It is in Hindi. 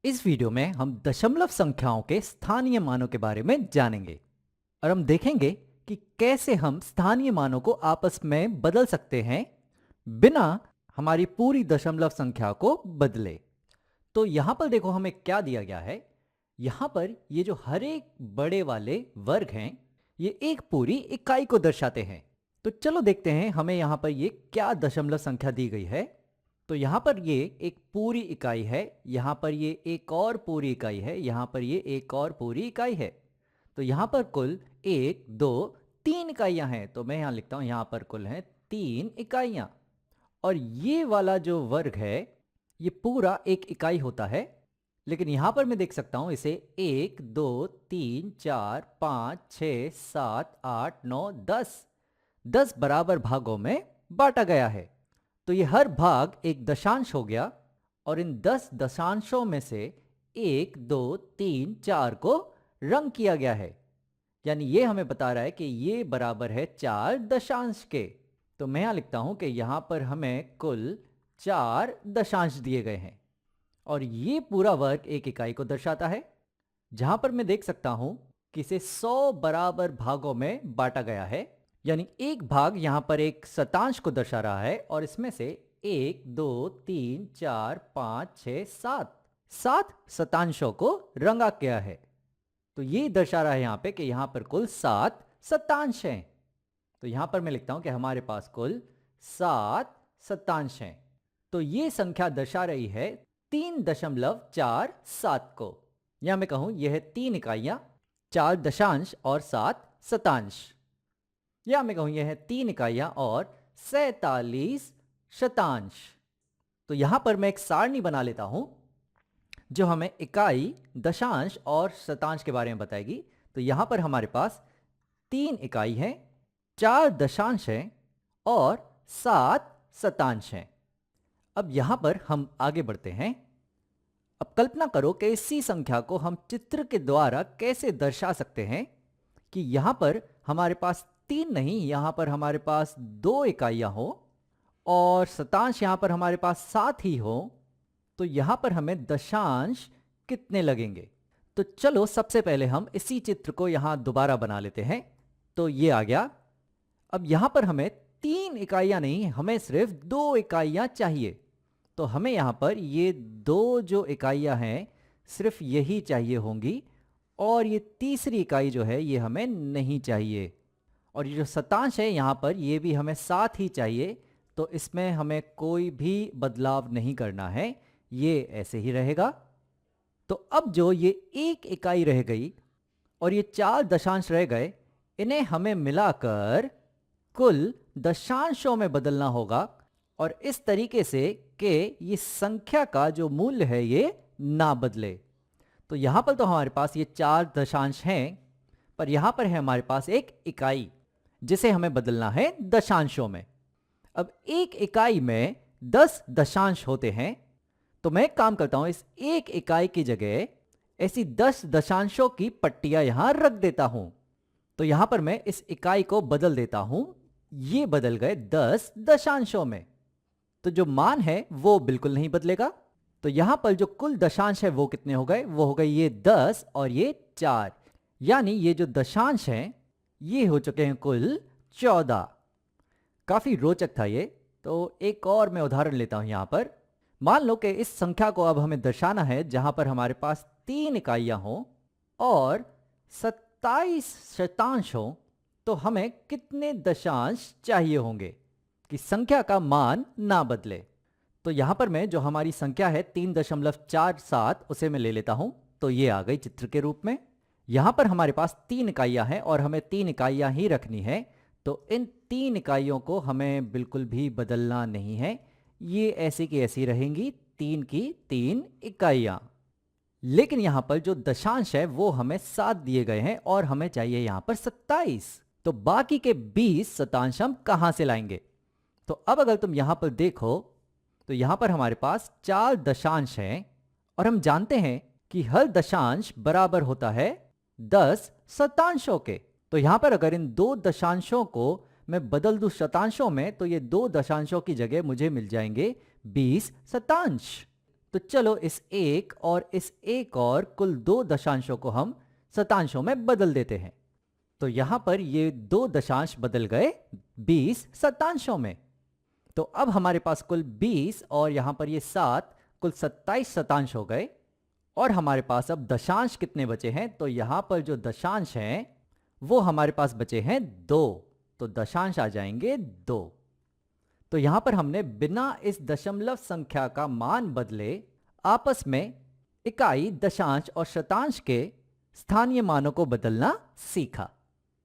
इस वीडियो में हम दशमलव संख्याओं के स्थानीय मानों के बारे में जानेंगे और हम देखेंगे कि कैसे हम स्थानीय मानों को आपस में बदल सकते हैं बिना हमारी पूरी दशमलव संख्या को बदले। तो यहां पर देखो हमें क्या दिया गया है। यहां पर ये जो हर एक बड़े वाले वर्ग हैं ये एक पूरी इकाई को दर्शाते हैं। तो चलो देखते हैं हमें यहां पर ये क्या दशमलव संख्या दी गई है। तो यहाँ पर ये एक पूरी इकाई है, यहाँ पर ये एक और पूरी इकाई है, यहाँ पर ये एक और पूरी इकाई है। तो यहाँ पर कुल 1 2 3 इकाइयाँ हैं। तो मैं यहाँ लिखता हूँ यहाँ पर कुल हैं 3 इकाइयाँ। और ये वाला जो वर्ग है ये पूरा एक इकाई होता है। लेकिन यहाँ पर मैं देख सकता हूँ इसे 1 2 3 4 5 6 7 8 9 10 बराबर भागों में बांटा गया है। तो ये हर भाग एक दशांश हो गया और इन 10 दशांशों में से 1 2 3 4 को रंग किया गया है। यानी ये हमें बता रहा है कि ये बराबर है 4 दशांश के। तो मैं यहां लिखता हूं कि यहां पर हमें कुल 4 दशांश दिए गए हैं और ये पूरा वर्ग एक इकाई को दर्शाता है। जहां पर मैं देख सकता हूं कि इसे 100 बराबर भागों में बांटा गया है। यानी एक भाग यहां पर एक शतांश को दर्शा रहा है और इसमें से 1 2 3 4 5 6 7 शतांशों को रंगा गया है। तो ये दर्शा रहा है यहां पे कि यहां पर कुल 7 शतांश हैं। तो यहां पर मैं लिखता हूं कि हमारे पास कुल 7 शतांश हैं। तो ये संख्या दर्शा रही है 3.47 को। या मैं कहूं यह है 3 इकाइयां, 4 दशांश और 7 शतांश। या मैं कहूं यह है 3 इकाइयां और 47 शतांश। तो यहां पर मैं एक सारणी बना लेता हूं जो हमें इकाई, दशांश और शतांश के बारे में बताएगी। तो यहां पर हमारे पास 3 इकाई है, 4 दशांश हैं और 7 शतांश हैं। अब यहां पर हम आगे बढ़ते हैं। अब कल्पना करो कि इसी संख्या को हम चित्र के द्वारा कैसे दर्शा सकते हैं कि यहां पर हमारे पास 3 नहीं, यहां पर हमारे पास 2 इकाइयां हो और शतांश यहां पर हमारे पास 7 ही हो। तो यहां पर हमें दशांश कितने लगेंगे? तो चलो सबसे पहले हम इसी चित्र को यहां दोबारा बना लेते हैं। तो ये आ गया। अब यहां पर हमें 3 इकाइयां नहीं, हमें सिर्फ 2 इकाइयां चाहिए। तो हमें यहां पर ये 2 जो इकाइयां हैं सिर्फ यही चाहिए होंगी और ये तीसरी इकाई जो है ये हमें नहीं चाहिए। और ये जो शतांश है यहाँ पर ये भी हमें 7 ही चाहिए। तो इसमें हमें कोई भी बदलाव नहीं करना है, ये ऐसे ही रहेगा। तो अब जो ये एक इकाई रह गई और ये 4 दशांश रह गए, इन्हें हमें मिलाकर कुल दशांशों में बदलना होगा और इस तरीके से कि ये संख्या का जो मूल्य है ये ना बदले। तो यहां पर तो हमारे पास ये 4 दशांश हैं, पर यहां पर है हमारे पास एक इकाई जिसे हमें बदलना है दशांशों में। अब एक इकाई में 10 दशांश होते हैं। तो मैं एक काम करता हूं, इस एक इकाई की जगह ऐसी 10 दशांशों की पट्टियां यहां रख देता हूं। तो यहां पर मैं इस इकाई को बदल देता हूं, ये बदल गए 10 दशांशों में। तो जो मान है वो बिल्कुल नहीं बदलेगा। तो यहां पर जो कुल दशांश है वो कितने हो गए? वो हो गए ये 10 और ये 4। यानी ये जो दशांश हैं ये हो चुके हैं कुल 14। काफी रोचक था ये। तो एक और मैं उदाहरण लेता हूं यहां पर। मान लो कि इस संख्या को अब हमें दर्शाना है जहां पर हमारे पास 3 इकाइयां हों और 27 शतांश हो। तो हमें कितने दशांश चाहिए होंगे कि संख्या का मान ना बदले? तो यहां पर मैं जो हमारी संख्या है 3.47 उसे मैं ले लेता हूं। तो ये आ गई चित्र के रूप में। यहां पर हमारे पास 3 इकाइयां हैं और हमें 3 इकाइयां ही रखनी है। तो इन 3 इकाइयों को हमें बिल्कुल भी बदलना नहीं है, ये ऐसी की ऐसी रहेंगी, 3 की 3 इकाइयां। लेकिन यहां पर जो दशांश है वो हमें 7 दिए गए हैं और हमें चाहिए यहां पर 27। तो बाकी के 20 शतांश हम कहां से लाएंगे? तो अब अगर तुम यहां पर देखो तो यहां पर हमारे पास 4 दशांश हैं और हम जानते हैं कि हर दशांश बराबर होता है 10 शतांशों के। तो यहां पर अगर इन 2 दशांशों को मैं बदल दूं शतांशों में तो ये 2 दशांशों की जगह मुझे मिल जाएंगे 20 शतांश। तो चलो इस एक और इस एक और कुल दो दशांशों को हम शतांशों में बदल देते हैं। तो यहां पर ये दो दशांश बदल गए 20 शतांशों में। तो अब हमारे पास कुल 20 और यहां पर ये 7 कुल 27 शतांश हो गए। और हमारे पास अब दशांश कितने बचे हैं? तो यहां पर जो दशांश हैं वो हमारे पास बचे हैं 2। तो दशांश आ जाएंगे 2। तो यहां पर हमने बिना इस दशमलव संख्या का मान बदले आपस में इकाई, दशांश और शतांश के स्थानीय मानों को बदलना सीखा।